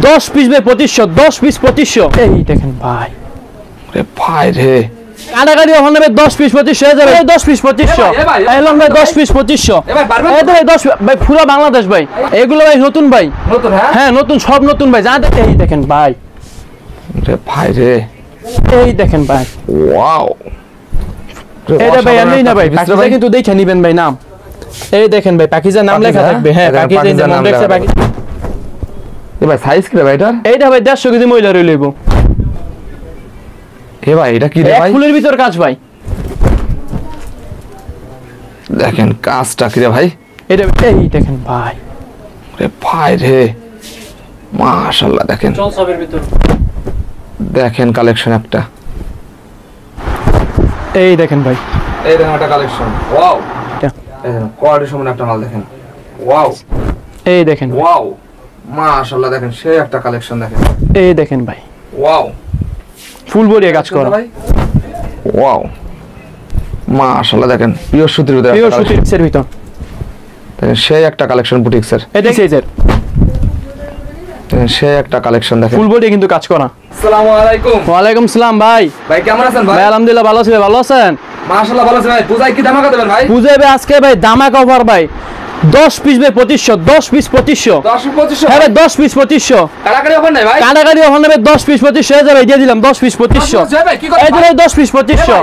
10 piece ভাই 2500, 10 piece 2500। এই দেখেন ভাই, রে ভাই রে, কাটাকাটি ওখানে ভাই 10 পিস 2500 হয়ে যাবে। 10 পিস 2500 এলাম ভাই, 10 পিস 2500। এই তো ভাই 10 ভাই, পুরো বাংলাদেশ ভাই। এগুলো ভাই নতুন ভাই, নতুন হ্যাঁ নতুন, সব নতুন ভাই। যা দেখেন, এই দেখেন ভাই, রে ভাই রে, এই দেখেন ভাই, ওয়াও। এটা ভাই আমি না ভাই, পাকিজা কিন্তু দেখে নিবেন ভাই নাম। এই দেখেন ভাই, পাকিজা নাম লেখা থাকবে। হ্যাঁ পাকিজা নাম লেখা থাকবে। এ ভাই সাইজ কি রে ভাই এটার? এইটা ভাই 150 কেজি মহিলা রই লইব। এ ভাই এটা কি রে ভাই? এক ফুলের ভিতর কাজ ভাই। দেখেন কাজটা কি রে ভাই? এটা এই দেখেন ভাই, রে ভাই রে, মাশাআল্লাহ। দেখেন জলসাবের ভিতর, দেখেন কালেকশন একটা। এই দেখেন ভাই, এই দেখেন একটা কালেকশন, ওয়াও। এই দেখেন কোয়ালিটি সম্পন্ন একটা মাল, দেখেন ওয়াও। এই দেখেন ওয়াও, মাশাআল্লাহ। দেখেন সেই একটা কালেকশন, দেখেন এই দেখেন ভাই, ওয়াও। ফুল বডি কাজ করা ভাই, ওয়াও, মাশাআল্লাহ। দেখেন পিওর সুতির ভিতরে, পিওর সুতির ভিতর, দেখেন সেই একটা কালেকশন বুটিক্সের। এই দেখেন দেখেন সেই একটা কালেকশন, দেখেন ফুল বডি কিন্তু কাজ করা। আসসালামু আলাইকুম। ওয়ালাইকুম সালাম ভাই। ভাই কেমন আছেন ভাই? ভাই আলহামদুলিল্লাহ ভালো আছি ভাই, ভালো আছেন? মাশাআল্লাহ ভালো আছি ভাই। পূজায় কি ধামাকা দেবেন ভাই? পূজায় ভাই আজকে ভাই ধামাকা অফার ভাই, 10 পিস ভাই 2500, 10 পিস 2500। 10 2500? হ্যাঁ ভাই 10 পিস 2500। কালাকারি অফার নাই ভাই? কাটাকাটি ওখানে ভাই 10 পিস 2500 হয়ে যাবে। দিয়ে দিলাম 10 পিস 2500। ভাই কি কথা? এই তো ভাই 10 পিস 2500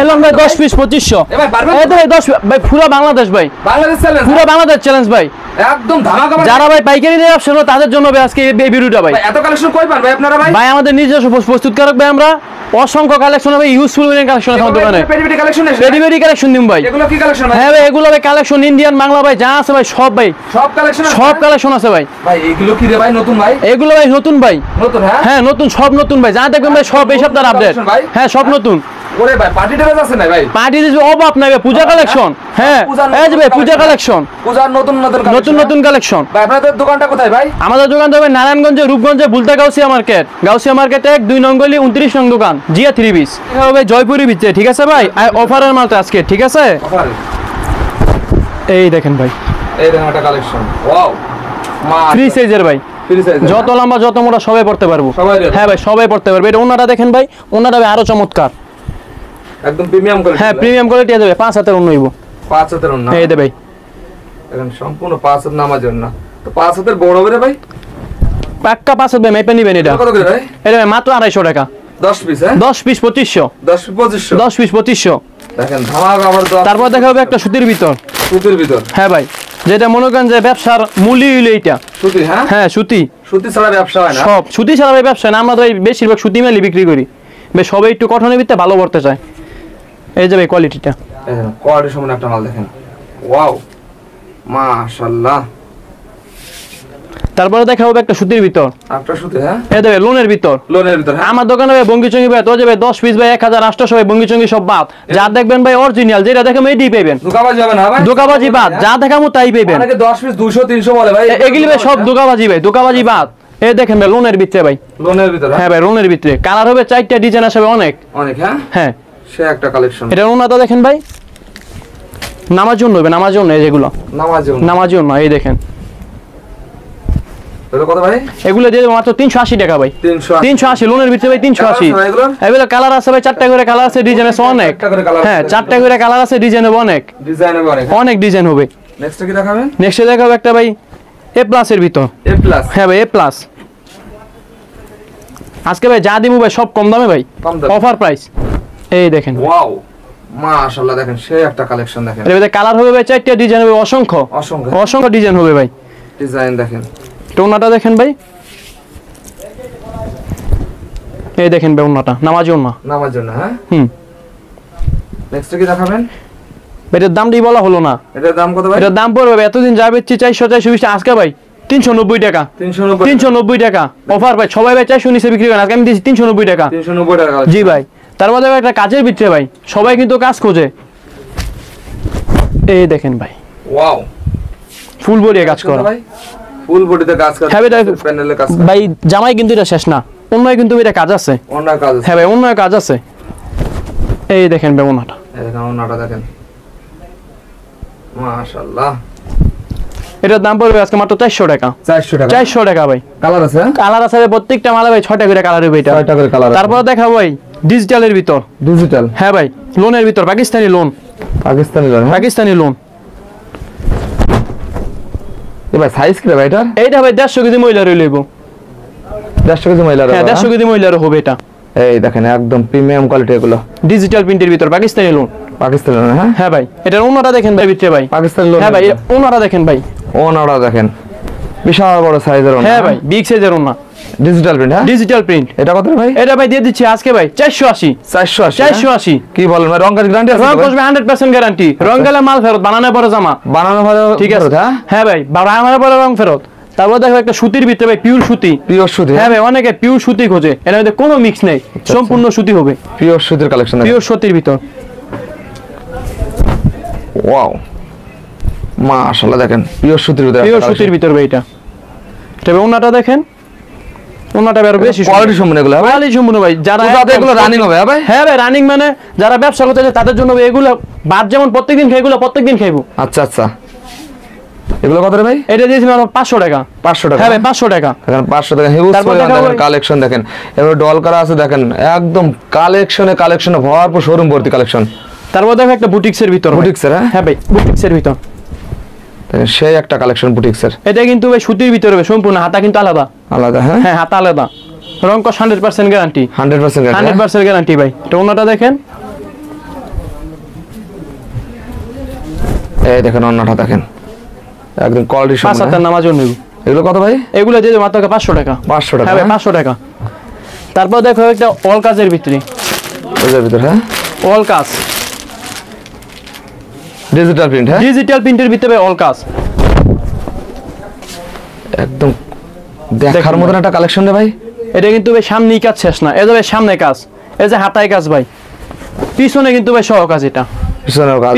এলাম ভাই, 10 পিস 2500। এ ভাই পারবেন? এই তো ভাই 10 ভাই, পুরো বাংলাদেশ ভাই, বাংলাদেশ চ্যালেঞ্জ, পুরো বাংলাদেশ চ্যালেঞ্জ ভাই। একদম ধামাকা ভাই। যারা ভাই পাইকারি নিয়ে ব্যবসা করে তাদের জন্য ভাই আজকে এই ভিডিওটা ভাই। ভাই এত কালেকশন কই পান ভাই আপনারা ভাই? ভাই আমাদের নিজস্ব প্রস্তুতকারক ভাই, আমরা অসংখ্য কালেকশন হবে, ইউজফুল কালেকশন আছে আমাদের দোকানে। পেডি কালেকশন আছে? পেডি কালেকশন দিম ভাই। এগুলো কি কালেকশন ভাই? হ্যাঁ ভাই এগুলো ভাই কালেকশন ইন্ডিয়ান বাংলা ভাই যা আছে ভাই সব ভাই, সব কালেকশন আছে? সব কালেকশন আছে ভাই। ভাই এগুলো কি রে ভাই, নতুন ভাই? এগুলো ভাই নতুন ভাই, নতুন? হ্যাঁ হ্যাঁ নতুন, সব নতুন ভাই। যা দেখবেন ভাই সব এই সপ্তাহের আপডেট। হ্যাঁ সব নতুন। ওরে ভাই পার্টি ড্রেস আছে না ভাই? পার্টি দিস অভাব নাই ভাই, পূজা কালেকশন। হ্যাঁ এই যে ভাই পূজা কালেকশন, পূজার নতুন নতুন নতুন নতুন কালেকশন। ভাই আপনাদের দোকানটা কোথায় ভাই? আমাদের দোকান তো ভাই নারায়ণগঞ্জে, রূপগঞ্জে, বুলতা গাউসিয়া মার্কেট, গাউসিয়া মার্কেট 1 2 নং গলি 29 নং দোকান, জিয়া 3 পিস। এটা হবে জয়পুরি ভিতরে, ঠিক আছে ভাই? অফারের মালটা আজকে, ঠিক আছে? অফার। এই দেখেন ভাই, এই দেখেন একটা কালেকশন, ওয়াও। ফ্রি সাইজের ভাই, ফ্রি সাইজ, যত লম্বা যত মোটা সবাই পড়তে পারবো। হ্যাঁ ভাই সবাই পড়তে পারবে। এটা ওনারা দেখেন ভাই, ওনারা ভাই আরো চমৎকার, একদম প্রিমিয়াম কোয়ালিটি। হ্যাঁ প্রিমিয়াম কোয়ালিটি আছে ভাই, 5 হাতের অন্য হইব। 5 হাতের না? এই দে ভাই, এখন সম্পূর্ণ 5 হাত নামার জন্য। তো 5 হাতের বড় হবে রে ভাই? পাক্কা 5 হাত ভাই, মেপে নিবেন এটা। কত করে ভাই? এটা ভাই মাত্র 250 টাকা। 10 পিস? হ্যাঁ 10 পিস 2500। 10 2500? 10 পিস 2500। দেখেন ধামাকা আবার। তারপর দেখা হবে একটা সুতির ভিতর। সুতির ভিতর? হ্যাঁ ভাই, যেটা মনে করেন যে ব্যবসার মূলই হইলো এইটা। সুতি? হ্যাঁ হ্যাঁ সুতি। সুতি ছাড়া ব্যবসা হয় না? সব সুতি ছাড়া ভাই ব্যবসা না। আমরা তো এই বেশিরভাগ সুতি মেলি বিক্রি করি ভাই, সবাই একটু কটনের ভিতরে ভালো করতে চায়। এই যে ভাই কোয়ালিটিটা, দেখেন কোয়ালিটি সম্পন্ন একটা মাল, দেখেন ওয়াও, মাশাআল্লাহ। তারপরে দেখা হবে একটা সুতির ভিতর। আপনার সুতি? হ্যাঁ এই দেখে লোনের ভিতর। লোনের ভিতর? হ্যাঁ আমার দোকানে ভাই বঙ্গি চঙ্গি ভাই তো যে ভাই 10 পিস ভাই 1800 ভাই, বঙ্গি চঙ্গি সব বাদ। যা দেখবেন ভাই অরিজিনাল, যেটা দেখেন এইটাই পাবেন। দোকাবাজি হবে না ভাই? দোকাবাজি বাদ, যা দেখামু তাই পাবেন। অনেকে 10 পিস 200 300 বলে ভাই। এগুলি ভাই সব দোকাবাজি ভাই, দোকাবাজি বাদ। এই দেখেন ভাই লোনের ভিতরে ভাই। লোনের ভিতর? হ্যাঁ ভাই লোনের ভিতরে কালার হবে 4টা, ডিজাইন আসবে অনেক অনেক। হ্যাঁ হ্যাঁ সে একটা কালেকশন। এটা ওনাটা দেখেন ভাই, নামার জন্য হবে, নামার জন্য। এই যেগুলো নামাজ জন্য? নামার জন্য। এই দেখেন এটা কত ভাই? এগুলো দিয়ে দেবো মাত্র 380 টাকা ভাই। 380 লোনের ভিতরে ভাই, 380। এগুলো কালার আছে ভাই, 4টা করে কালার আছে, ডিজাইন আছে অনেক। হ্যাঁ 4টা করে কালার আছে, ডিজাইন হবে অনেক, ডিজাইন হবে অনেক, অনেক ডিজাইন হবে। নেক্সট কি দেখাবেন? নেক্সট দেখাবো একটা ভাই এ প্লাস এর ভিতর। এ প্লাস? হ্যাঁ ভাই এ প্লাস। আজকে ভাই যা দিমু ভাই সব কম দামে ভাই, অফার প্রাইস। এই দেখেন ওয়াও, মাশাআল্লাহ। দেখেন সেই একটা কালেকশন, দেখেন এর ভিতরে কালার হবে ভাই 4টা, ডিজাইন হবে অসংখ্য, অসংখ্য অসংখ্য ডিজাইন হবে ভাই। ডিজাইন দেখেন, ওন্নাটা দেখেন ভাই, এই দেখেন ভাই ওন্নাটা নামাজি ওন্না, নামার জন্য। হ্যাঁ নেক্সট কি দেখাবেন? এটার দামটাই বলা হলো না। এটার দাম কত ভাই? এটার দাম পড়বে এতদিন যা বেচছি 400 420, আজকে ভাই 390 টাকা। 390 টাকা অফার ভাই, সবাই ভাই 400 নিচে বিক্রি করেন, আজকে আমি দিয়েছি 390 টাকা। 390 টাকা? জি ভাই। তার মধ্যে একটা কাজের ভিতরে ভাই, সবাই কিন্তু কাজ খোঁজে। এই দেখেন ভাই ওয়াও, ফুল বডি কাজ করা ভাই, ফুল বডিতে কাজ করা। হ্যাঁ ভাই প্যানেলে কাজ ভাই, জামাই কিন্তু এটা শেষ না, অন্য কিন্তু এটা কাজ আছে, অন্য কাজ আছে। হ্যাঁ ভাই অন্য কাজ আছে। এই দেখেন ভাই ওন্নাটা, এই দেখেন ওন্নাটা দেখেন, মাশাআল্লাহ। এটার দাম পড়বে আজকে মাত্র 400 টাকা। 400 টাকা। 400 টাকা ভাই। কালার আছে? কালার আছে প্রত্যেকটা মালে ভাই 6টা করে কালার হবে এটা। 6টা করে কালার। তারপর দেখাবো ভাই ডিজিটালের ভিতর। ডিজিটাল? হ্যাঁ ভাই, লোনের ভিতর, Pakistani loan. Pakistani loan? Pakistani loan. এ ভাই সাইজ কি রে ভাই এটা? এইটা ভাই 150 কেজি মহিলার লইব। 150 কেজি মহিলার? হ্যাঁ 150 কেজি মহিলার হবে এটা। এই দেখেন একদম প্রিমিয়াম কোয়ালিটি এগুলো। ডিজিটাল প্রিন্টের ভিতর পাকিস্তানি লোন। পাকিস্তানি লোন? হ্যাঁ হ্যাঁ ভাই, এটার ওনাটা দেখেন ভাই ভিতরে ভাই। পাকিস্তানি লোন? হ্যাঁ ভাই, ওনাটা দেখেন ভাই। ওনাটা দেখেন বিশাল বড় সাইজের ওনা। হ্যাঁ ভাই, বিগ সাইজের ওনা। Digital print? হ্যাঁ ডিজিটাল প্রিন্ট। এটা কত ভাই? এটা ভাই দিয়ে দিচ্ছি আজকে ভাই 480। 480? 480। কি বলেন ভাই, রং কাজ গ্যারান্টি আছে? রং কসবে 100% গ্যারান্টি। রং গেলে মাল ফেরত, বানানোর পরে জামা। বানানো ভালো? ঠিক আছে। হ্যাঁ ভাই, বানানোর পরে রং ফেরত। তারপর দেখো একটা সুতির ভিতরে ভাই, পিওর সুতি। পিওর সুতি? হ্যাঁ ভাই, অনেকে পিওর সুতি খোঁজে, এর মধ্যে কোনো মিক্স নেই, সম্পূর্ণ সুতি হবে। পিওর সুতির কালেকশন? পিওর সুতির ভিতর। ওয়াও মাশাআল্লাহ, দেখেন পিওর সুতির ভিতর। পিওর সুতির ভিতর ভাই এটা। তবে ওনাটা দেখেন, ওনাটা আরো বেশি কোয়ালিটি সম্পূর্ণ এগুলো? হ্যাঁ কোয়ালিটি সম্পূর্ণ ভাই। যারা এগুলো রানিং হবে? হ্যাঁ ভাই। হ্যাঁ ভাই, রানিং মানে যারা ব্যবসা করতে চায় তাদের জন্য এগুলো বাদ, যেমন প্রত্যেকদিন খাই এগুলো প্রত্যেকদিন খাইবো। আচ্ছা আচ্ছা, এগুলো কত রে ভাই? এটা দিয়েছি আমরা 500 টাকা। 500 টাকা? হ্যাঁ ভাই 500 টাকা। দেখেন 500 টাকা হিউজ পরিমাণ কালেকশন। দেখেন এবার ডল করা আছে, দেখেন একদম কালেকশনে ভরপুর, শোরুম ভর্তি কালেকশন। তারপর দেখো একটা বুটিক্সের ভিতর। বুটিক্সের? হ্যাঁ ভাই, বুটিক্সের ভিতর। দেখেন সেই একটা কালেকশন বুটিক্সের। এটা কিন্তু ভাই সুতির ভিতরে হবে সম্পূর্ণ, হাতা কিন্তু আলাদা আলাদা? হ্যাঁ হ্যাঁ, হাতা আলাদা। রং কস 100% গ্যারান্টি। 100% গ্যারান্টি? 100% গ্যারান্টি ভাই। এটা ওনাটা দেখেন। এই দেখেন ওনাটা দেখেন একদম কোয়ালিটি সম্পূর্ণ। 5 হাতের নামাজ নেব। এগুলো কত ভাই? এগুলো দিয়ে মাত্র 500 টাকা। 500 টাকা? হ্যাঁ ভাই 500 টাকা। তারপর দেখো একটা অল কাজের ভিতরে। এর ভিতর? হ্যাঁ অল কাজ ডিজিটাল প্রিন্ট? হ্যাঁ ডিজিটাল প্রিন্টের ভিতরে অল কাজ। একদম দেখার মতন একটা কালেকশন রে ভাই। এটা কিন্তু ভাই সামনেই কাজ শেষ না, এই যে ভাই সামনে কাজ, এই যে হাতায় কাজ ভাই, পিছনে কিন্তু ভাই সহ কাজ। এটা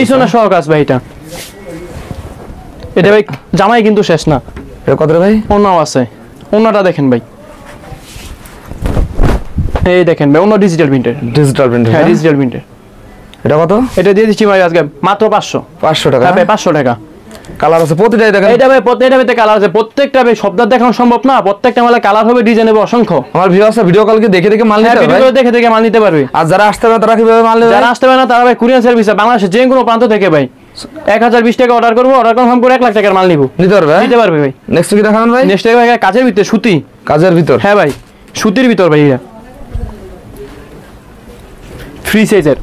পিছনে সহ কাজ ভাই। এটা এটা ভাই জামাই কিন্তু শেষ না। এটা কত রে ভাই? ওনাও আছে, ওনাটা দেখেন ভাই। এই দেখেন ভাই, ওনা ডিজিটাল প্রিন্টের। Digital print? হ্যাঁ ডিজিটাল প্রিন্টের। এটা কত? এটা দিয়ে দিচ্ছি ভাই আজকে মাত্র 500। 500 টাকা? হ্যাঁ ভাই 500 টাকা। কালার আছে প্রতিটাই? দেখেন এটা ভাই প্রত্যেকটা ভিতরে কালার আছে, প্রত্যেকটা ভাই শব্দ দেখানো সম্ভব না, প্রত্যেকটা মালে কালার হবে, ডিজাইন হবে অসংখ্য। আমার ভিউয়ার্স ভিডিও কলকে দেখে দেখে মাল নিতে পারবে? দেখে দেখে মাল নিতে পারবে। আর যারা আসতে পারে তারা কিভাবে মাল নেবে? যারা আসতে পারে না তারা ভাই কুরিয়ার সার্ভিসে বাংলাদেশের যে কোনো প্রান্ত থেকে ভাই 1020 টাকা অর্ডার করবো, অর্ডার কনফার্ম করে 1 লাখ টাকার মাল নিব। নিতে পারবে? নিতে পারবে ভাই। নেক্সট কি দেখাবেন ভাই? নেক্সট ভাই কাজের ভিতরে সুতি। কাজের ভিতর? হ্যাঁ ভাই সুতির ভিতর ভাই। এটা ফ্রি সাইজের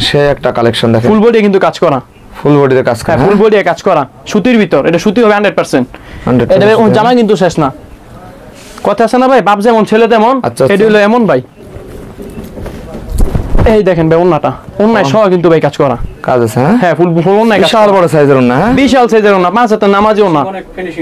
সে একটা কালেকশন। দেখেন ফুল বডি কিন্তু কাজ করা, ফুল বডিতে কাজ করা? ফুল বডি কাজ করা সুতির ভিতর। এটা সুতি হবে 100%। এটা ভাই জামা কিন্তু শেষ না, কথা আছে না ভাই, বাপ যেমন ছেলে তেমন। এটা হলো এমন ভাই। এই দেখেন ভাই ওন্নাটা, ওন্নায় সহ কিন্তু ভাই কাজ করা কাজ আছে? হ্যাঁ ফুল ফুল ওন্নায় কাজ। বিশাল বড় সাইজের ওন্না? হ্যাঁ বিশাল সাইজের ওন্না, 5 হাতের নামাজি ওন্না।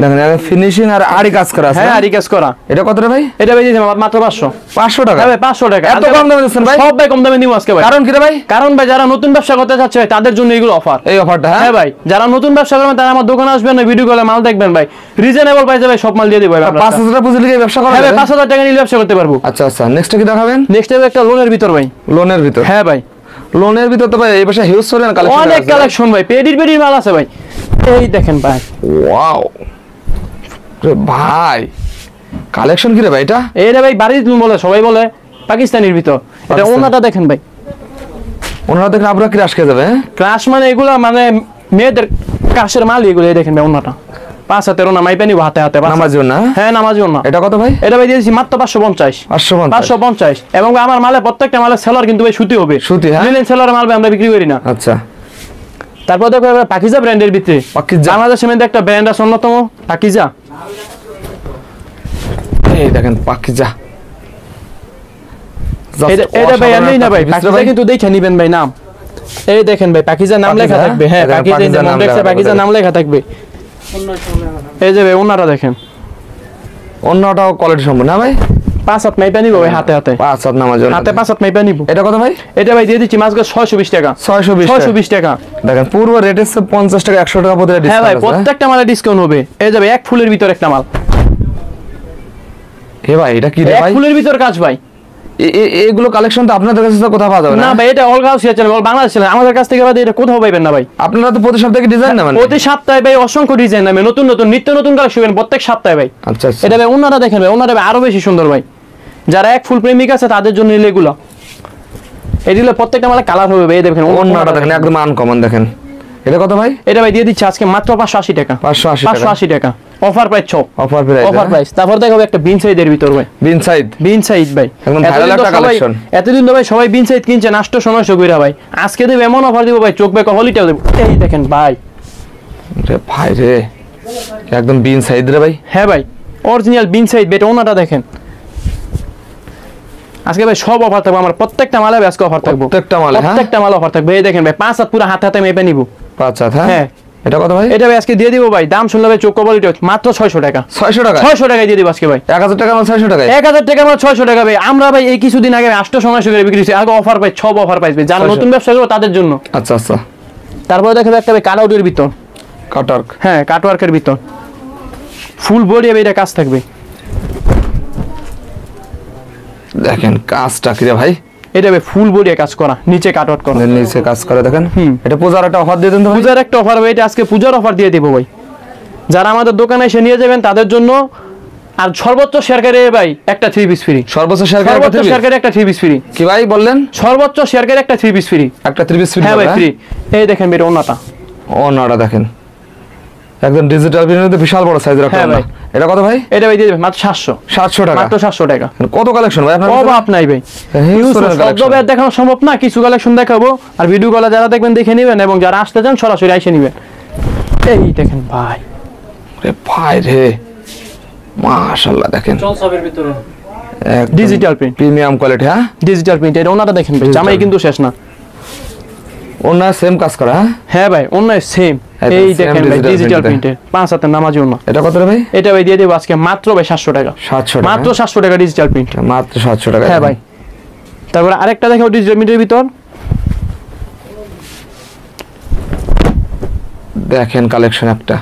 দেখেন ফিনিশিং আর আড়ি কাজ করা আছে? হ্যাঁ আড়ি কাজ করা। এটা কত রে ভাই? এটা ভাই মাত্র 500। 500 টাকা? হ্যাঁ ভাই 500 টাকা। এত কম দামে দিচ্ছেন ভাই? সব ভাই কম দামে দিব আজকে ভাই। কারণ কি রে ভাই? কারণ ভাই যারা নতুন ব্যবসা করতে চাচ্ছে ভাই তাদের জন্য এগুলো অফার। এই অফারটা? হ্যাঁ ভাই, যারা নতুন ব্যবসা করবেন তারা আমার দোকানে আসবেন না, ভিডিও কলে মাল দেখবেন ভাই, রিজনেবল প্রাইসে ভাই সব মাল দিয়ে দিব ভাই। 5000 টাকা পুঁজি দিয়ে ব্যবসা করা? হ্যাঁ ভাই 5000 টাকা নিয়ে ব্যবসা করতে পারবো। আচ্ছা আচ্ছা, নেক্সট কি দেখাবেন? নেক্সট হবে একটা লোনের ভিতর ভাই। লোনের ভিতর? হ্যাঁ ভাই লোনের ভিতর তো ভাই এই পাশে হিউজ পরিমাণ কালেকশন, অনেক কালেকশন ভাই, পেডির মাল আছে ভাই। এই দেখেন ভাই, ওয়াও রে ভাই, কালেকশন কি রে ভাই এটা? এইটা ভাই বাড়ির বলে সবাই বলে পাকিস্তানির ভিতর। এটা ওনাটা দেখেন ভাই, ওনারা দেখেন আপনারা ক্রাশ খেয়ে যাবে? ক্রাশ মানে এগুলা মানে মেয়েদের কাশের মাল এগুলো। এই দেখেন ভাই ওনাটা 5 হাতের ওনা, মাইপা নিব হাতে হাতে। নামাজি ওনা? হ্যাঁ নামাজি ওনা। এটা কত ভাই? এটা ভাই দিয়েছি মাত্র 550। 550 এবং আমার মালে প্রত্যেকটা মালে সেলার কিন্তু ভাই সুতি হবে। সুতি? হ্যাঁ লিনেন সেলারের মাল ভাই আমরা বিক্রি করি না। আচ্ছা। তারপর দেখো পাকিজা ব্র্যান্ডের ভিতরে, বাংলাদেশের মধ্যে একটা ব্র্যান্ড আছে অন্যতম পাকিজা। এই দেখেন পাকিজা, এটা ভাই এমনি না ভাই, পাকিজা কিন্তু দেখে নিবেন ভাই নাম। এই দেখেন ভাই পাকিজা নাম লেখা থাকবে। হ্যাঁ পাকিজা নাম লেখা, পাকিজা নাম লেখা থাকবে। এই যে ভাই ওনারা দেখেন, অন্যটাও কোয়ালিটি সম্পূর্ণ না ভাই? 5 হাত মাইপা নিব ভাই হাতে হাতে। 5 হাত নামাজ হাতে 5 হাত মাইপা নিব। এটা কত ভাই? এটা ভাই দিয়ে দিচ্ছি মাছ 620 টাকা। 620 টাকা। দেখেন পূর্ব রেট এসে 50 টাকা 100 টাকা প্রতি ডিসকাউন্ট। হ্যাঁ ভাই প্রত্যেকটা মালে ডিসকাউন্ট হবে। এই যাবে এক ফুলের ভিতর একটা মাল। এ ভাই এটা কি রে ভাই? এক ফুলের ভিতর কাজ ভাই, এগুলো কালেকশন তো আপনাদের কাছে তো কোথাও পাওয়া যাবে না না ভাই, এটা all Gausia channel, all Bangladesh channel, আমাদের কাছ থেকে বাদে এটা কোথাও পাইবেন না ভাই। আপনারা তো প্রতি সপ্তাহে ডিজাইন নেবেন প্রতি সপ্তাহে ভাই অসংখ্য ডিজাইন নামে, নতুন নতুন নিত্য নতুন কালেকশন প্রত্যেক সপ্তাহে ভাই। আচ্ছা আচ্ছা এটা ভাই ওনারা দেখেন ভাই, ওনারা ভাই আরো বেশি সুন্দর ভাই, যারা এক ফুল প্রেমিক আছে তাদের জন্য নিলে এগুলো, এগুলো প্রত্যেকটা মালে কালার হবে ভাই। এই দেখেন ওন্নাটা দেখেন একদম আনকমন দেখেন। এটা কত ভাই? এটা ভাই দিয়ে দিচ্ছি আজকে মাত্র 580 টাকা। 580 টাকা অফার প্রাইস ছ, অফার প্রাইস অফার প্রাইস। তারপর দেখাবো একটা বিন সাইজের ভিতর ভাই, বিন সাইড বিন সাইজ ভাই একদম ভাইরাল একটা কালেকশন। এতদিন তো ভাই সবাই বিন সাইজ কিনছে নষ্ট সময় কইরা ভাই, আজকে দেব এমন অফার দিব ভাই, চোখ বেক হলিটাও দেব। এই দেখেন ভাই, রে ভাই রে একদম বিন সাইড রে ভাই। হ্যাঁ ভাই অরিজিনাল বিন সাইজ বেটা, ওনাটা দেখেন। আজকে ভাই সব অফার থাকবে, আমার প্রত্যেকটা মালে আজকে অফার থাকবে, প্রত্যেকটা মালে, হ্যাঁ প্রত্যেকটা মালে অফার থাকবে। এই দেখেন ভাই 5 হাত পুরো হাতে হাতে মেপে নিব। 5 হাত, হ্যাঁ হ্যাঁ। এটা কত ভাই? এটা ভাই আজকে দিয়ে দিব ভাই, দাম শুনলে ভাই চোখ কবল উঠে, মাত্র 600 টাকা। 600 টাকা? 600 টাকায় দিয়ে দিব আজকে ভাই। 1000 টাকা মাল 600 টাকায়? 1000 টাকা মাল 600 টাকা ভাই। আমরা ভাই এই কিছুদিন আগে 800 করে বিক্রি করছি, আগে অফার পাই, সব অফার পাইবে যারা 600 নতুন ব্যবসা করবে তাদের জন্য। আচ্ছা আচ্ছা। তারপরে দেখাবে একটা ভাই কাটআউটের ভিতর, কাটওয়ার্ক, হ্যাঁ কাটওয়ার্কের ভিতর ফুল বডি এটা কাজ থাকবে। দেখেন কাজটা কি রে ভাই, এটা ভাই ফুল বডি কাজ করা, নিচে কাটওয়ার্ক করা, নিচে কাজ করে দেখেন। হুম। এটা পূজার একটা অফার দিয়ে দেন তো ভাই। পূজার একটা অফার হবে, এটা আজকে পূজার অফার দিয়ে দেবো ভাই, যারা আমাদের দোকানে এসে নিয়ে যাবেন তাদের জন্য। আর সর্বোচ্চ শেয়ারকারী ভাই একটা 3 পিস ফ্রি, সর্বোচ্চ শেয়ারকারী সর্বোচ্চ শেয়ারকারী একটা 3 পিস ফ্রি। কি ভাই বললেন? সর্বোচ্চ শেয়ারকারী একটা 3 পিস ফ্রি, একটা 3 পিস ফ্রি? হ্যাঁ ভাই ফ্রি। এই দেখেন বেটা ওনাটা, ওনাটা দেখেন একদম ডিজিটাল প্রিন্টের বিশাল বড় সাইজের একটা হ্যাঁ ওনা। ভাই। এটা কত ভাই? এটা ভাই দিয়ে দেবেন মাত্র 700, 700 টাকা? মাত্র 700 টাকা। কত কালেকশন ভাই আপনার কাছে? অভাব নাই ভাই, Huge সব collection। জায়গায় দেখানো সম্ভব না, কিছু কালেকশন দেখাবো, আর ভিডিও কলে যারা দেখবেন দেখে নেবেন, এবং যারা আসতে চান সরাসরি এসে নেবেন। এই দেখেন ভাই, রে ভাই রে মাশাআল্লাহ দেখেন ডিজিটাল প্রিন্ট, প্রিমিয়াম কোয়ালিটি। হ্যাঁ ডিজিটাল প্রিন্ট। এটা ওনাটা দেখেন ভাই, জামাই কিন্তু শেষ না। ওনা সেম কাজ করা? হ্যাঁ হ্যাঁ ভাই অন্যায় সেম। একদম এই same দেখেন ভাই digital ডিজিটাল print প্রিন্টের 5 হাতের নামাজি ওনা। এটা কত রে ভাই? এটা ভাই দিয়ে দেবো আজকে মাত্র ভাই 700 টাকা, 700 টাকা? মাত্র 700 টাকা ডিজিটাল প্রিন্ট, মাত্র 700 টাকা? হ্যাঁ ভাই। তারপরে আরেকটা দেখো ডিজিটাল প্রিন্টের ভিতর, দেখেন কালেকশন একটা